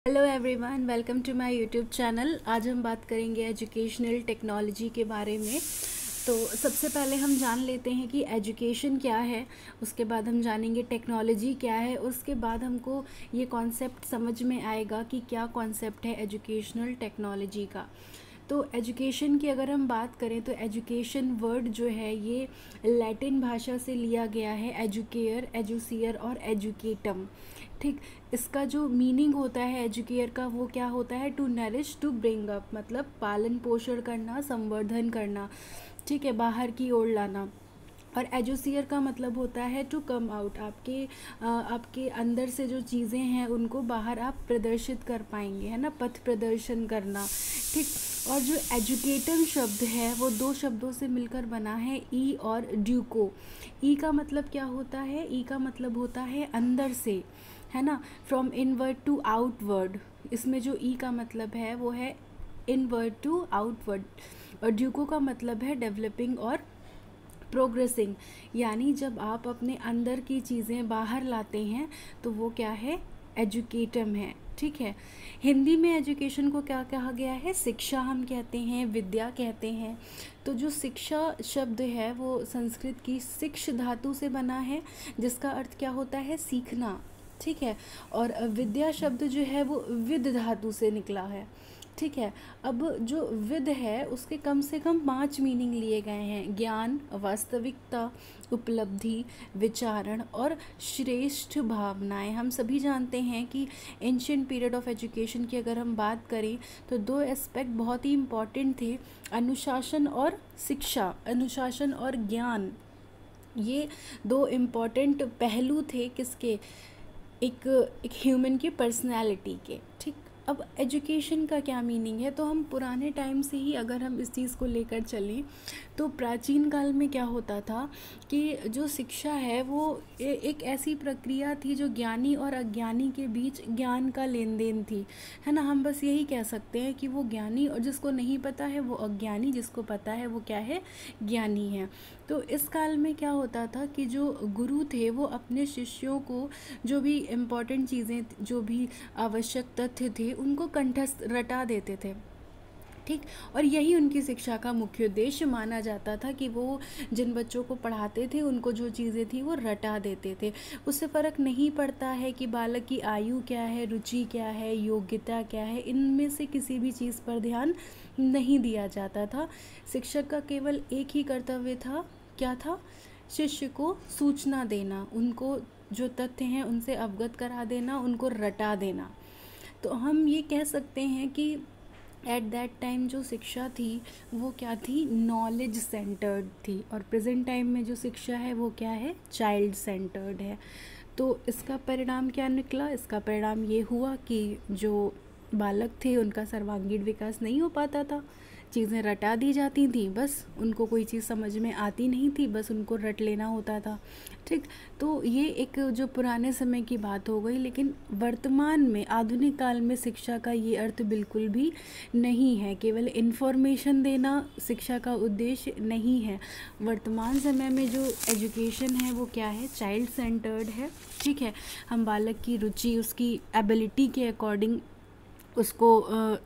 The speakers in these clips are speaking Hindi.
Hello everyone, welcome to my YouTube channel. आज हम बात करेंगे एजुकेशनल टेक्नोलॉजी के बारे में। तो सबसे पहले हम जान लेते हैं कि एजुकेशन क्या है, उसके बाद हम जानेंगे टेक्नोलॉजी क्या है, उसके बाद हमको ये कॉन्सेप्ट समझ में आएगा कि क्या कॉन्सेप्ट है एजुकेशनल टेक्नोलॉजी का। तो एजुकेशन की अगर हम बात करें तो एजुकेशन वर्ड जो है ये लैटिन भाषा से लिया गया है, एजुकेयर, एजुसियर और एजुकेटम। ठीक, इसका जो मीनिंग होता है एजुकेयर का वो क्या होता है, to nourish, to bring up, मतलब पालन पोषण करना, संवर्धन करना, ठीक है, बाहर की ओर लाना। और एजुसियर का मतलब होता है टू कम आउट, आपके अंदर से जो चीज़ें हैं उनको बाहर आप प्रदर्शित कर पाएंगे, है ना, पथ प्रदर्शन करना। ठीक, और जो एजुकेटम शब्द है वो दो शब्दों से मिलकर बना है, ई और ड्यूको। ई का मतलब क्या होता है, ई का मतलब होता है अंदर से, है ना, फ्रॉम इनवर्ड टू आउटवर्ड। इसमें जो ई का मतलब है वो है इनवर्ड टू आउटवर्ड। और ड्यूको का मतलब है डेवलपिंग और प्रोग्रेसिंग, यानी जब आप अपने अंदर की चीज़ें बाहर लाते हैं तो वो क्या है, एजुकेटम है। ठीक है, हिंदी में एजुकेशन को क्या कहा गया है, शिक्षा हम कहते हैं, विद्या कहते हैं। तो जो शिक्षा शब्द है वो संस्कृत की शिक्ष धातु से बना है, जिसका अर्थ क्या होता है, सीखना। ठीक है, और विद्या शब्द जो है वो विद धातु से निकला है। ठीक है, अब जो विद है उसके कम से कम 5 मीनिंग लिए गए हैं, ज्ञान, वास्तविकता, उपलब्धि, विचारण और श्रेष्ठ भावनाएं। हम सभी जानते हैं कि एंशिएंट पीरियड ऑफ एजुकेशन की अगर हम बात करें तो दो एस्पेक्ट बहुत ही इम्पॉर्टेंट थे, अनुशासन और शिक्षा, अनुशासन और ज्ञान। ये दो इम्पॉर्टेंट पहलू थे किसके, एक एक ह्यूमन की पर्सनैलिटी के। ठीक, अब एजुकेशन का क्या मीनिंग है, तो हम पुराने टाइम से ही अगर हम इस चीज़ को लेकर चलें तो प्राचीन काल में क्या होता था कि जो शिक्षा है वो एक ऐसी प्रक्रिया थी जो ज्ञानी और अज्ञानी के बीच ज्ञान का लेन देन थी, है ना। हम बस यही कह सकते हैं कि वो ज्ञानी, और जिसको नहीं पता है वो अज्ञानी, जिसको पता है वो क्या है, ज्ञानी है। तो इस काल में क्या होता था कि जो गुरु थे वो अपने शिष्यों को जो भी इम्पोर्टेंट चीज़ें, जो भी आवश्यक तथ्य थे उनको कंठस्थ रटा देते थे। ठीक, और यही उनकी शिक्षा का मुख्य उद्देश्य माना जाता था कि वो जिन बच्चों को पढ़ाते थे उनको जो चीज़ें थी वो रटा देते थे। उससे फ़र्क नहीं पड़ता है कि बालक की आयु क्या है, रुचि क्या है, योग्यता क्या है, इनमें से किसी भी चीज़ पर ध्यान नहीं दिया जाता था। शिक्षक का केवल एक ही कर्तव्य था, क्या था, शिष्य को सूचना देना, उनको जो तथ्य हैं उनसे अवगत करा देना, उनको रटा देना। तो हम ये कह सकते हैं कि एट दैट टाइम जो शिक्षा थी वो क्या थी, नॉलेज सेंटर्ड थी, और प्रेजेंट टाइम में जो शिक्षा है वो क्या है, चाइल्ड सेंटर्ड है। तो इसका परिणाम क्या निकला, इसका परिणाम ये हुआ कि जो बालक थे उनका सर्वांगीण विकास नहीं हो पाता था, चीज़ें रटा दी जाती थी, बस उनको कोई चीज़ समझ में आती नहीं थी, बस उनको रट लेना होता था। ठीक, तो ये एक जो पुराने समय की बात हो गई, लेकिन वर्तमान में आधुनिक काल में शिक्षा का ये अर्थ बिल्कुल भी नहीं है, केवल इन्फॉर्मेशन देना शिक्षा का उद्देश्य नहीं है। वर्तमान समय में जो एजुकेशन है वो क्या है, चाइल्ड सेंटर्ड है। ठीक है, हम बालक की रुचि, उसकी एबिलिटी के अकॉर्डिंग उसको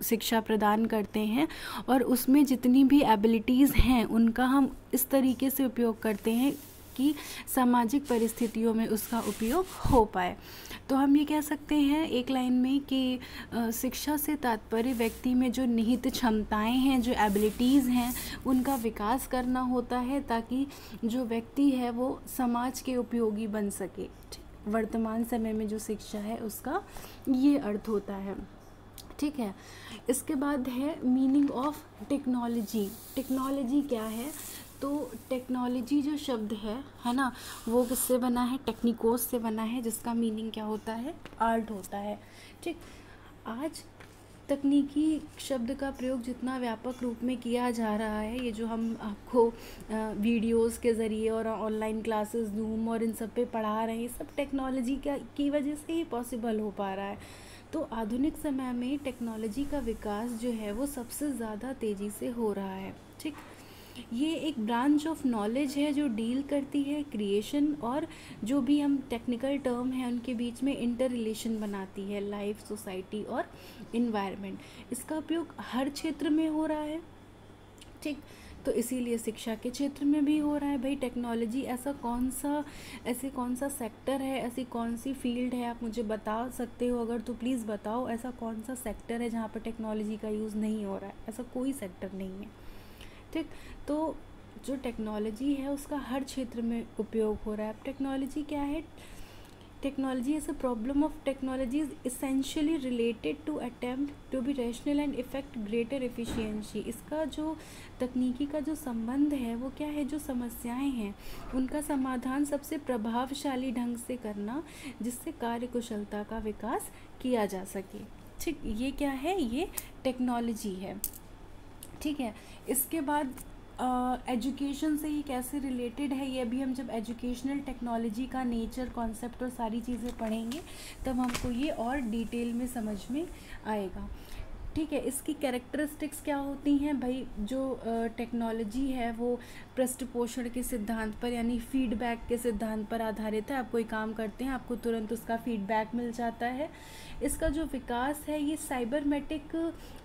शिक्षा प्रदान करते हैं, और उसमें जितनी भी एबिलिटीज़ हैं उनका हम इस तरीके से उपयोग करते हैं कि सामाजिक परिस्थितियों में उसका उपयोग हो पाए। तो हम ये कह सकते हैं एक लाइन में कि शिक्षा से तात्पर्य व्यक्ति में जो निहित क्षमताएं हैं, जो एबिलिटीज़ हैं, उनका विकास करना होता है, ताकि जो व्यक्ति है वो समाज के उपयोगी बन सके। वर्तमान समय में जो शिक्षा है उसका ये अर्थ होता है। ठीक है, इसके बाद है मीनिंग ऑफ टेक्नोलॉजी। टेक्नोलॉजी क्या है, तो टेक्नोलॉजी जो शब्द है ना, वो किससे बना है, टेक्निकोस से बना है, जिसका मीनिंग क्या होता है, आर्ट होता है। ठीक, आज तकनीकी शब्द का प्रयोग जितना व्यापक रूप में किया जा रहा है, ये जो हम आपको वीडियोस के ज़रिए और ऑनलाइन क्लासेस, जूम और इन सब पे पढ़ा रहे हैं, सब टेक्नोलॉजी की वजह से ही पॉसिबल हो पा रहा है। तो आधुनिक समय में टेक्नोलॉजी का विकास जो है वो सबसे ज़्यादा तेज़ी से हो रहा है। ठीक, ये एक ब्रांच ऑफ नॉलेज है जो डील करती है क्रिएशन और जो भी हम टेक्निकल टर्म हैं उनके बीच में इंटर रिलेशन बनाती है, लाइफ, सोसाइटी और इन्वायरमेंट। इसका उपयोग हर क्षेत्र में हो रहा है, ठीक। तो इसीलिए शिक्षा के क्षेत्र में भी हो रहा है। भाई टेक्नोलॉजी ऐसे कौन सा सेक्टर है, ऐसी कौन सी फील्ड है, आप मुझे बता सकते हो अगर, तो प्लीज़ बताओ ऐसा कौन सा सेक्टर है जहाँ पर टेक्नोलॉजी का यूज़ नहीं हो रहा है। ऐसा कोई सेक्टर नहीं है, ठीक। तो जो टेक्नोलॉजी है उसका हर क्षेत्र में उपयोग हो रहा है। अब टेक्नोलॉजी क्या है? Technology is a problem of technology is essentially related to attempt to be rational and effect greater efficiency. इसका जो तकनीकी का जो संबंध है वो क्या है, जो समस्याएं हैं उनका समाधान सबसे प्रभावशाली ढंग से करना, जिससे कार्य कुशलता का विकास किया जा सके, ठीक। ये क्या है? ये टेक्नोलॉजी है, ठीक है। इसके बाद एजुकेशन से ही कैसे रिलेटेड है ये भी हम जब एजुकेशनल टेक्नोलॉजी का नेचर, कॉन्सेप्ट और सारी चीज़ें पढ़ेंगे तब हमको ये और डिटेल में समझ में आएगा, ठीक है। इसकी कैरेक्टरिस्टिक्स क्या होती हैं? भाई जो टेक्नोलॉजी है वो पृष्ठपोषण के सिद्धांत पर यानी फीडबैक के सिद्धांत पर आधारित है। आप कोई काम करते हैं आपको तुरंत उसका फीडबैक मिल जाता है। इसका जो विकास है ये साइबरमेटिक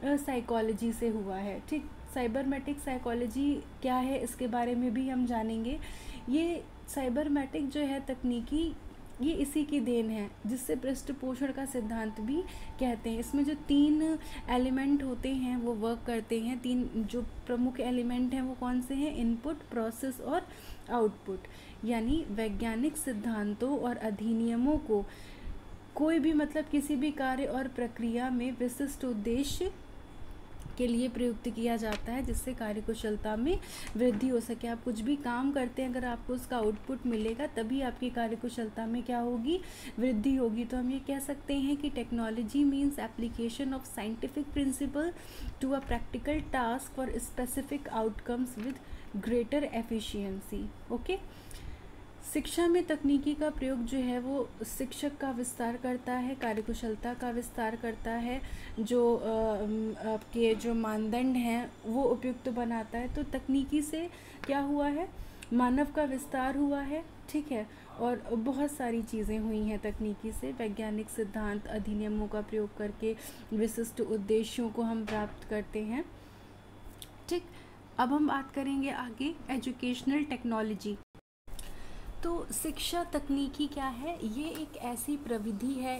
साइकोलॉजी से हुआ है, ठीक। साइबरमेटिक साइकोलॉजी क्या है इसके बारे में भी हम जानेंगे। ये साइबरमेटिक जो है तकनीकी, ये इसी की देन है जिससे पृष्ठपोषण का सिद्धांत भी कहते हैं। इसमें जो 3 एलिमेंट होते हैं वो वर्क करते हैं। 3 जो प्रमुख एलिमेंट हैं वो कौन से हैं? इनपुट, प्रोसेस और आउटपुट। यानी वैज्ञानिक सिद्धांतों और अधिनियमों को कोई भी मतलब किसी भी कार्य और प्रक्रिया में विशिष्ट उद्देश्य के लिए प्रयुक्त किया जाता है जिससे कार्यकुशलता में वृद्धि हो सके। आप कुछ भी काम करते हैं अगर आपको उसका आउटपुट मिलेगा तभी आपकी कार्यकुशलता में क्या होगी? वृद्धि होगी। तो हम ये कह सकते हैं कि technology means application of scientific principle to a practical task for specific outcomes with greater efficiency. Okay. शिक्षा में तकनीकी का प्रयोग जो है वो शिक्षक का विस्तार करता है, कार्यकुशलता का विस्तार करता है, जो आपके जो मानदंड हैं वो उपयुक्त बनाता है। तो तकनीकी से क्या हुआ है? मानव का विस्तार हुआ है, ठीक है। और बहुत सारी चीज़ें हुई हैं तकनीकी से। वैज्ञानिक सिद्धांत, अधिनियमों का प्रयोग करके विशिष्ट उद्देश्यों को हम प्राप्त करते हैं, ठीक। अब हम बात करेंगे आगे एजुकेशनल टेक्नोलॉजी। तो शिक्षा तकनीकी क्या है? ये एक ऐसी प्रविधि है,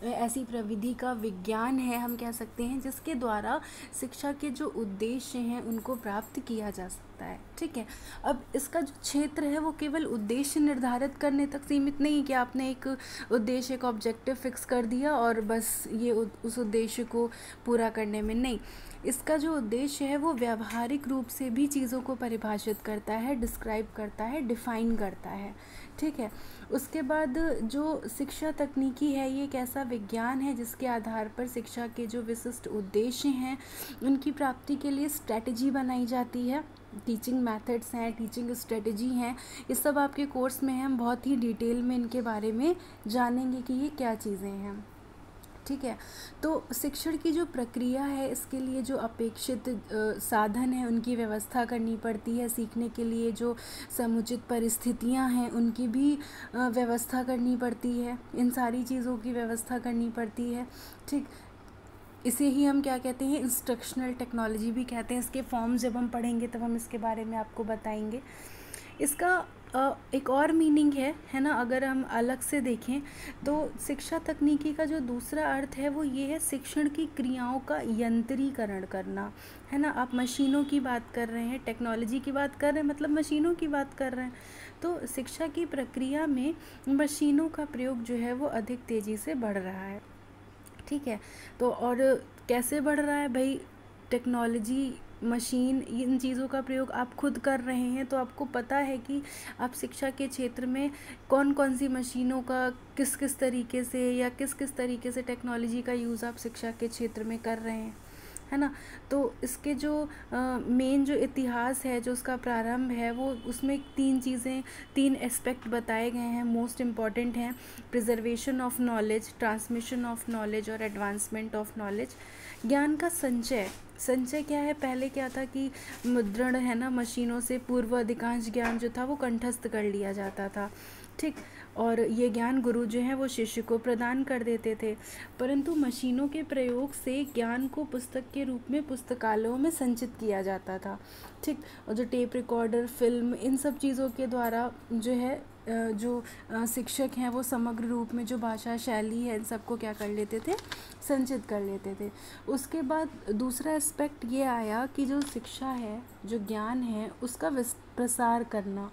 ऐसी प्रविधि का विज्ञान है हम कह सकते हैं, जिसके द्वारा शिक्षा के जो उद्देश्य हैं उनको प्राप्त किया जा सकता है, ठीक है। अब इसका जो क्षेत्र है वो केवल उद्देश्य निर्धारित करने तक सीमित नहीं कि आपने एक उद्देश्य, एक ऑब्जेक्टिव फिक्स कर दिया और बस ये उस उद्देश्य को पूरा करने में नहीं। इसका जो उद्देश्य है वो व्यावहारिक रूप से भी चीज़ों को परिभाषित करता है, डिस्क्राइब करता है, डिफाइन करता है, ठीक है। उसके बाद जो शिक्षा तकनीकी है ये एक ऐसा विज्ञान है जिसके आधार पर शिक्षा के जो विशिष्ट उद्देश्य हैं उनकी प्राप्ति के लिए स्ट्रेटजी बनाई जाती है। टीचिंग मेथड्स हैं, टीचिंग स्ट्रेटजी हैं, ये सब आपके कोर्स में हम बहुत ही डिटेल में इनके बारे में जानेंगे कि ये क्या चीज़ें हैं, ठीक है। तो शिक्षण की जो प्रक्रिया है इसके लिए जो अपेक्षित साधन है उनकी व्यवस्था करनी पड़ती है। सीखने के लिए जो समुचित परिस्थितियां हैं उनकी भी व्यवस्था करनी पड़ती है। इन सारी चीज़ों की व्यवस्था करनी पड़ती है, ठीक। इसे ही हम क्या कहते हैं? इंस्ट्रक्शनल टेक्नोलॉजी भी कहते हैं। इसके फॉर्म जब हम पढ़ेंगे तब हम इसके बारे में आपको बताएंगे। इसका एक और मीनिंग है ना, अगर हम अलग से देखें तो शिक्षा तकनीकी का जो दूसरा अर्थ है वो ये है शिक्षण की क्रियाओं का यंत्रीकरण करना, है ना। आप मशीनों की बात कर रहे हैं, टेक्नोलॉजी की बात कर रहे हैं, मतलब मशीनों की बात कर रहे हैं। तो शिक्षा की प्रक्रिया में मशीनों का प्रयोग जो है वो अधिक तेज़ी से बढ़ रहा है, ठीक है। तो और कैसे बढ़ रहा है भाई? टेक्नोलॉजी, मशीन, इन चीज़ों का प्रयोग आप खुद कर रहे हैं तो आपको पता है कि आप शिक्षा के क्षेत्र में कौन कौन सी मशीनों का किस किस तरीके से या किस किस तरीके से टेक्नोलॉजी का यूज़ आप शिक्षा के क्षेत्र में कर रहे हैं, है ना। तो इसके जो मेन जो इतिहास है, जो उसका प्रारंभ है, वो उसमें तीन एस्पेक्ट बताए गए हैं, मोस्ट इम्पॉर्टेंट हैं: preservation of knowledge, transmission of knowledge और एडवांसमेंट ऑफ नॉलेज। ज्ञान का संचय क्या है? पहले क्या था कि मुद्रण है ना, मशीनों से पूर्व अधिकांश ज्ञान जो था वो कंठस्थ कर लिया जाता था, ठीक। और ये ज्ञान गुरु जो है वो शिष्य को प्रदान कर देते थे, परंतु मशीनों के प्रयोग से ज्ञान को पुस्तक के रूप में पुस्तकालयों में संचित किया जाता था, ठीक। और जो टेप रिकॉर्डर, फिल्म, इन सब चीज़ों के द्वारा जो है शिक्षक हैं वो समग्र रूप में जो भाषा शैली है इन सबको क्या कर लेते थे? संचित कर लेते थे। उसके बाद दूसरा एस्पेक्ट ये आया कि जो शिक्षा है, जो ज्ञान है, उसका प्रसार करना,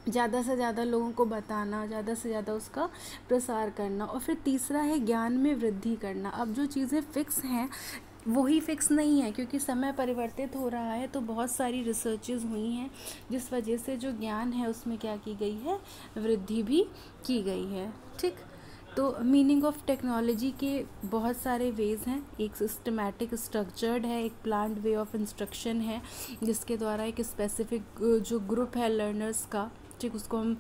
ज़्यादा से ज़्यादा लोगों को बताना, ज़्यादा से ज़्यादा उसका प्रसार करना। और फिर तीसरा है ज्ञान में वृद्धि करना। अब जो चीज़ें फिक्स हैं वही फिक्स नहीं है, क्योंकि समय परिवर्तित हो रहा है, तो बहुत सारी रिसर्चेज हुई हैं जिस वजह से जो ज्ञान है उसमें क्या की गई है? वृद्धि भी की गई है, ठीक। तो मीनिंग ऑफ टेक्नोलॉजी के बहुत सारे वेज हैं। एक सिस्टमैटिक स्ट्रक्चर्ड है, एक प्लान्ड वे ऑफ इंस्ट्रक्शन है, जिसके द्वारा एक स्पेसिफिक जो ग्रुप है लर्नर्स का, ठीक, उसको हम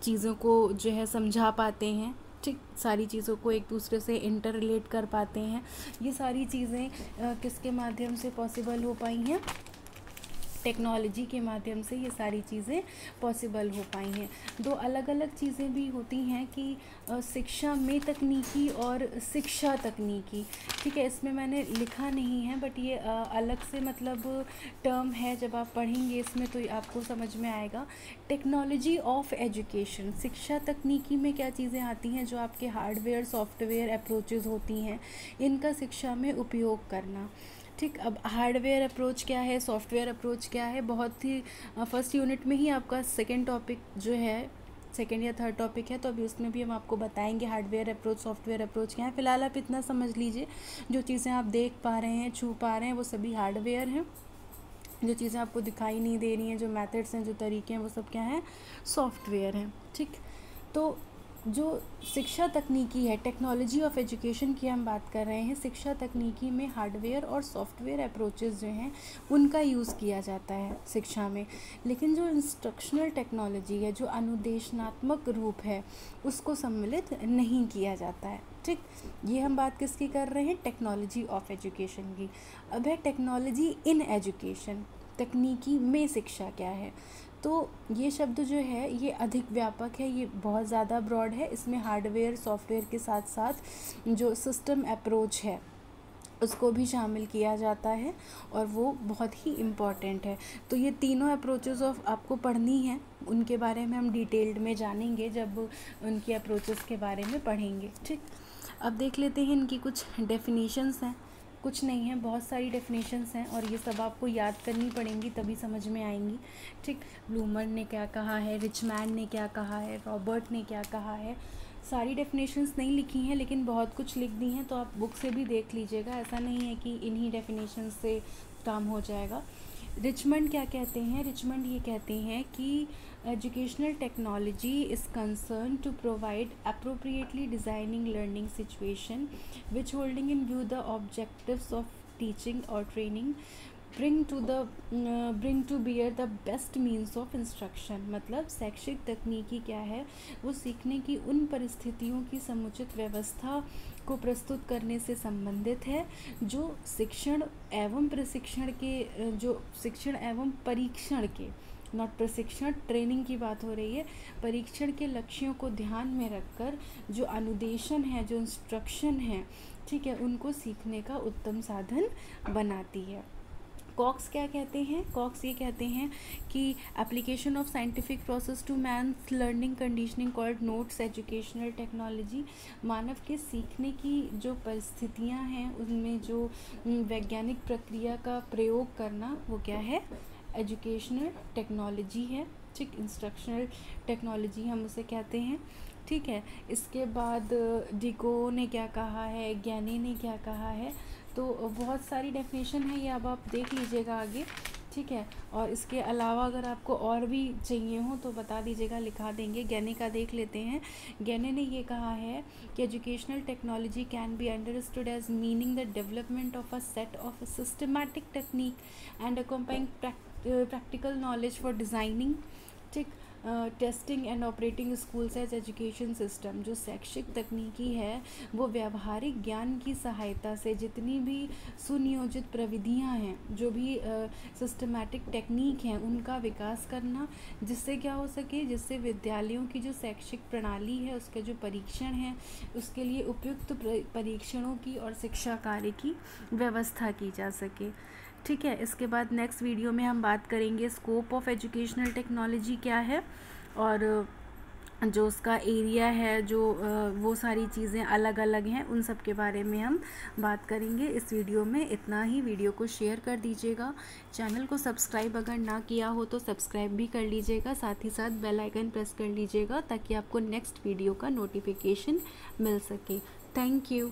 चीज़ों को जो है समझा पाते हैं, ठीक, सारी चीज़ों को एक दूसरे से इंटर रिलेट कर पाते हैं। ये सारी चीज़ें किसके माध्यम से पॉसिबल हो पाई हैं? टेक्नोलॉजी के माध्यम से ये सारी चीज़ें पॉसिबल हो पाई हैं। दो अलग अलग चीज़ें भी होती हैं कि शिक्षा में तकनीकी और शिक्षा तकनीकी, ठीक है। इसमें मैंने लिखा नहीं है, बट ये अलग से मतलब टर्म है, जब आप पढ़ेंगे इसमें तो आपको समझ में आएगा। टेक्नोलॉजी ऑफ एजुकेशन, शिक्षा तकनीकी में क्या चीज़ें आती हैं? जो आपके हार्डवेयर, सॉफ्टवेयर अप्रोचेज़ होती हैं, इनका शिक्षा में उपयोग करना, ठीक। अब हार्डवेयर अप्रोच क्या है, सॉफ्टवेयर अप्रोच क्या है, बहुत ही फर्स्ट यूनिट में ही आपका सेकंड टॉपिक जो है, सेकंड या थर्ड टॉपिक है, तो अभी उसमें भी हम आपको बताएंगे हार्डवेयर अप्रोच, सॉफ्टवेयर अप्रोच क्या है। फिलहाल आप इतना समझ लीजिए, जो चीज़ें आप देख पा रहे हैं, छू पा रहे हैं, वो सभी हार्डवेयर हैं। जो चीज़ें आपको दिखाई नहीं दे रही हैं, जो मेथड्स हैं, जो तरीके हैं, वो सब क्या हैं? सॉफ्टवेयर हैं, ठीक। तो जो शिक्षा तकनीकी है, टेक्नोलॉजी ऑफ एजुकेशन की हम बात कर रहे हैं, शिक्षा तकनीकी में हार्डवेयर और सॉफ्टवेयर अप्रोचेस जो हैं उनका यूज़ किया जाता है शिक्षा में। लेकिन जो इंस्ट्रक्शनल टेक्नोलॉजी है, जो अनुदेशनात्मक रूप है, उसको सम्मिलित नहीं किया जाता है, ठीक। ये हम बात किसकी कर रहे हैं? टेक्नोलॉजी ऑफ एजुकेशन की। अब है टेक्नोलॉजी इन एजुकेशन, तकनीकी में शिक्षा क्या है? तो ये शब्द जो है ये अधिक व्यापक है, ये बहुत ज़्यादा ब्रॉड है। इसमें हार्डवेयर, सॉफ्टवेयर के साथ साथ जो सिस्टम अप्रोच है उसको भी शामिल किया जाता है, और वो बहुत ही इम्पॉर्टेंट है। तो ये तीनों अप्रोचेस ऑफ आपको पढ़नी है, उनके बारे में हम डिटेल्ड में जानेंगे जब उनकी अप्रोचेस के बारे में पढ़ेंगे, ठीक। अब देख लेते हैं इनकी कुछ डेफिनेशंस हैं। कुछ नहीं है, बहुत सारी डेफिनेशंस हैं, और ये सब आपको याद करनी पड़ेंगी तभी समझ में आएंगी, ठीक। ब्लूमर ने क्या कहा है, रिचमैन ने क्या कहा है, रॉबर्ट ने क्या कहा है, सारी डेफिनेशंस नहीं लिखी हैं लेकिन बहुत कुछ लिख दी हैं, तो आप बुक से भी देख लीजिएगा। ऐसा नहीं है कि इन्हीं डेफिनेशंस से काम हो जाएगा। रिचमंड क्या कहते हैं? रिचमंड ये कहते हैं कि educational technology is concern to provide appropriately designing learning situation which holding in view the objectives of teaching और training bring to bear the best means of instruction। मतलब शैक्षिक तकनीकी क्या है? वो सीखने की उन परिस्थितियों की समुचित व्यवस्था को प्रस्तुत करने से संबंधित है जो शिक्षण एवं प्रशिक्षण के जो शिक्षण एवं परीक्षण के, नॉट प्रशिक्षण, ट्रेनिंग की बात हो रही है, परीक्षण के लक्ष्यों को ध्यान में रखकर जो अनुदेशन है, जो इंस्ट्रक्शन है, ठीक है, उनको सीखने का उत्तम साधन बनाती है। कॉक्स क्या कहते हैं? कॉक्स ये कहते हैं कि application of scientific process to man's learning conditioning called notes educational technology. मानव के सीखने की जो परिस्थितियां हैं उनमें जो वैज्ञानिक प्रक्रिया का प्रयोग करना, वो क्या है? एजुकेशनल टेक्नोलॉजी है, ठीक। इंस्ट्रक्शनल टेक्नोलॉजी हम उसे कहते हैं, ठीक है। इसके बाद डिको ने क्या कहा है, ज्ञानी ने क्या कहा है, तो बहुत सारी डेफिनेशन है, ये अब आप देख लीजिएगा आगे, ठीक है। और इसके अलावा अगर आपको और भी चाहिए हो तो बता दीजिएगा, लिखा देंगे। गैने का देख लेते हैं। गैने ने ये कहा है कि educational technology can be understood as meaning the development of a set of systematic technique and accompanying practical knowledge for designing, ठीक, testing and operating schools as education system. जो शैक्षिक तकनीकी है वो व्यावहारिक ज्ञान की सहायता से जितनी भी सुनियोजित प्रविधियां हैं, जो भी सिस्टमैटिक टेक्निक हैं, उनका विकास करना, जिससे क्या हो सके, जिससे विद्यालयों की जो शैक्षिक प्रणाली है उसके जो परीक्षण है उसके लिए उपयुक्त परीक्षणों की और शिक्षा कार्य की व्यवस्था की जा सके। ठीक है। इसके बाद नेक्स्ट वीडियो में हम बात करेंगे स्कोप ऑफ एजुकेशनल टेक्नोलॉजी क्या है, और जो उसका एरिया है, जो वो सारी चीज़ें अलग अलग हैं, उन सब के बारे में हम बात करेंगे इस वीडियो में। इतना ही। वीडियो को शेयर कर दीजिएगा, चैनल को सब्सक्राइब अगर ना किया हो तो सब्सक्राइब भी कर लीजिएगा, साथ ही साथ बेल आइकन प्रेस कर लीजिएगा ताकि आपको नेक्स्ट वीडियो का नोटिफिकेशन मिल सके। Thank you.